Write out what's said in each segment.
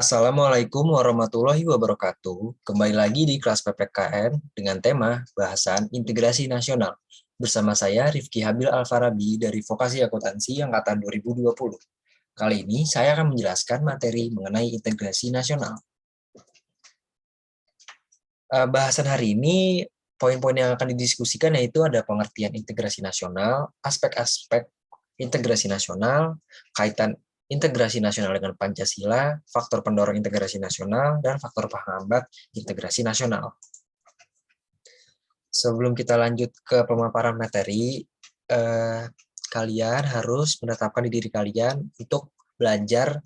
Assalamualaikum warahmatullahi wabarakatuh. Kembali lagi di kelas PPKN dengan tema bahasan integrasi nasional. Bersama saya Rifki Habil Alfarabi dari Vokasi Akuntansi Angkatan 2020. Kali ini saya akan menjelaskan materi mengenai integrasi nasional. Bahasan hari ini, poin-poin yang akan didiskusikan yaitu ada pengertian integrasi nasional, aspek-aspek integrasi nasional, kaitan integrasi nasional dengan Pancasila, faktor pendorong integrasi nasional, dan faktor penghambat integrasi nasional. Sebelum kita lanjut ke pemaparan materi, kalian harus menetapkan di diri kalian untuk belajar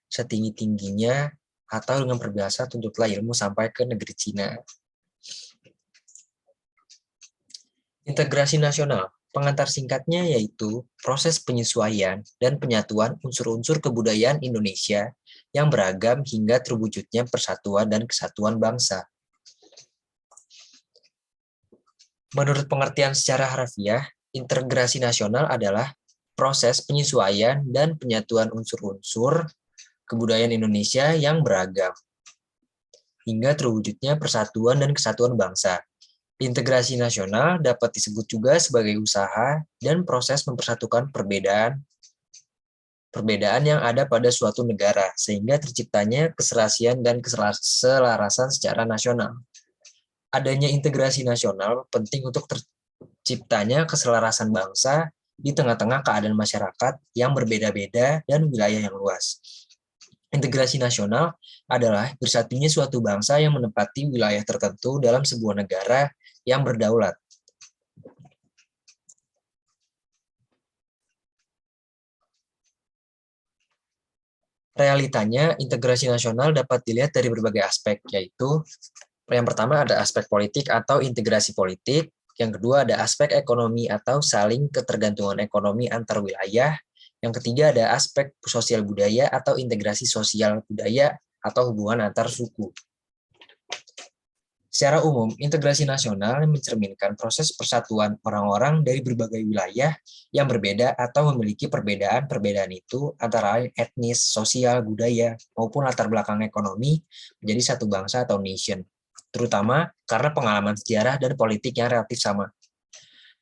setinggi-tingginya atau dengan berbahasa tuntutlah ilmu sampai ke negeri Cina. Integrasi nasional. Pengantar singkatnya yaitu proses penyesuaian dan penyatuan unsur-unsur kebudayaan Indonesia yang beragam hingga terwujudnya persatuan dan kesatuan bangsa. Menurut pengertian secara harfiah, integrasi nasional adalah proses penyesuaian dan penyatuan unsur-unsur kebudayaan Indonesia yang beragam hingga terwujudnya persatuan dan kesatuan bangsa. Integrasi nasional dapat disebut juga sebagai usaha dan proses mempersatukan perbedaan yang ada pada suatu negara, sehingga terciptanya keserasian dan keselarasan secara nasional. Adanya integrasi nasional penting untuk terciptanya keselarasan bangsa di tengah-tengah keadaan masyarakat yang berbeda-beda dan wilayah yang luas. Integrasi nasional adalah bersatunya suatu bangsa yang menempati wilayah tertentu dalam sebuah negara yang berdaulat. Realitanya, integrasi nasional dapat dilihat dari berbagai aspek, yaitu yang pertama ada aspek politik atau integrasi politik, yang kedua ada aspek ekonomi atau saling ketergantungan ekonomi antar wilayah, yang ketiga ada aspek sosial budaya atau integrasi sosial budaya atau hubungan antar suku. Secara umum, integrasi nasional mencerminkan proses persatuan orang-orang dari berbagai wilayah yang berbeda atau memiliki perbedaan-perbedaan itu antara lain etnis, sosial, budaya, maupun latar belakang ekonomi menjadi satu bangsa atau nation, terutama karena pengalaman sejarah dan politik yang relatif sama.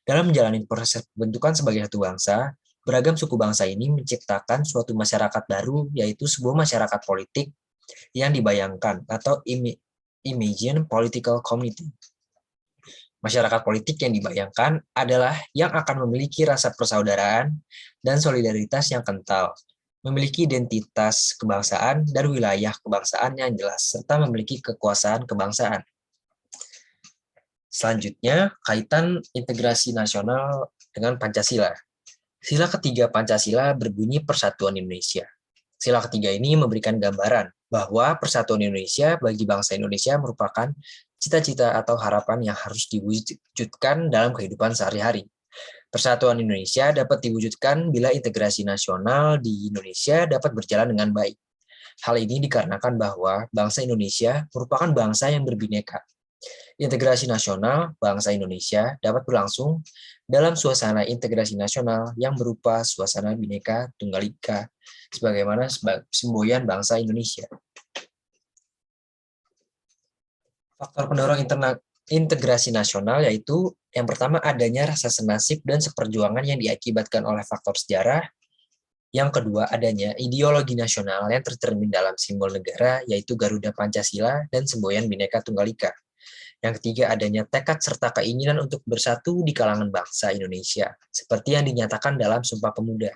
Dalam menjalani proses pembentukan sebagai satu bangsa, beragam suku bangsa ini menciptakan suatu masyarakat baru, yaitu sebuah masyarakat politik yang dibayangkan atau imagine political community. Masyarakat politik yang dibayangkan adalah yang akan memiliki rasa persaudaraan dan solidaritas yang kental, memiliki identitas kebangsaan dan wilayah kebangsaan yang jelas, serta memiliki kekuasaan kebangsaan. Selanjutnya, kaitan integrasi nasional dengan Pancasila. Sila ketiga Pancasila berbunyi Persatuan Indonesia. Sila ketiga ini memberikan gambaran bahwa persatuan Indonesia bagi bangsa Indonesia merupakan cita-cita atau harapan yang harus diwujudkan dalam kehidupan sehari-hari. Persatuan Indonesia dapat diwujudkan bila integrasi nasional di Indonesia dapat berjalan dengan baik. Hal ini dikarenakan bahwa bangsa Indonesia merupakan bangsa yang berbineka. Integrasi nasional bangsa Indonesia dapat berlangsung dalam suasana integrasi nasional yang berupa suasana Bhinneka Tunggal Ika, sebagaimana semboyan bangsa Indonesia. Faktor pendorong integrasi nasional yaitu yang pertama adanya rasa senasib dan seperjuangan yang diakibatkan oleh faktor sejarah. Yang kedua adanya ideologi nasional yang tercermin dalam simbol negara yaitu Garuda Pancasila dan semboyan Bhinneka Tunggal Ika. Yang ketiga, adanya tekad serta keinginan untuk bersatu di kalangan bangsa Indonesia, seperti yang dinyatakan dalam Sumpah Pemuda.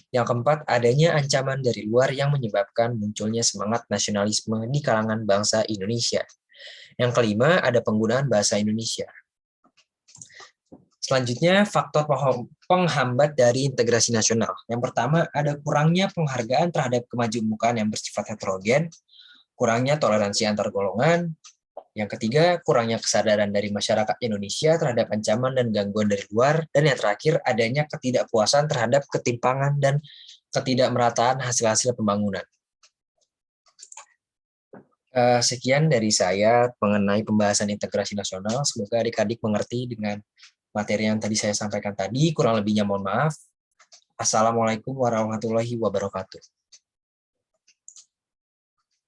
Yang keempat, adanya ancaman dari luar yang menyebabkan munculnya semangat nasionalisme di kalangan bangsa Indonesia. Yang kelima, ada penggunaan bahasa Indonesia. Selanjutnya, faktor penghambat dari integrasi nasional. Yang pertama, ada kurangnya penghargaan terhadap kemajemukan yang bersifat heterogen, kurangnya toleransi antar golongan. Yang ketiga, kurangnya kesadaran dari masyarakat Indonesia terhadap ancaman dan gangguan dari luar. Dan yang terakhir, adanya ketidakpuasan terhadap ketimpangan dan ketidakmerataan hasil-hasil pembangunan. Sekian dari saya mengenai pembahasan integrasi nasional. Semoga adik-adik mengerti dengan materi yang tadi saya sampaikan tadi. Kurang lebihnya mohon maaf. Assalamualaikum warahmatullahi wabarakatuh.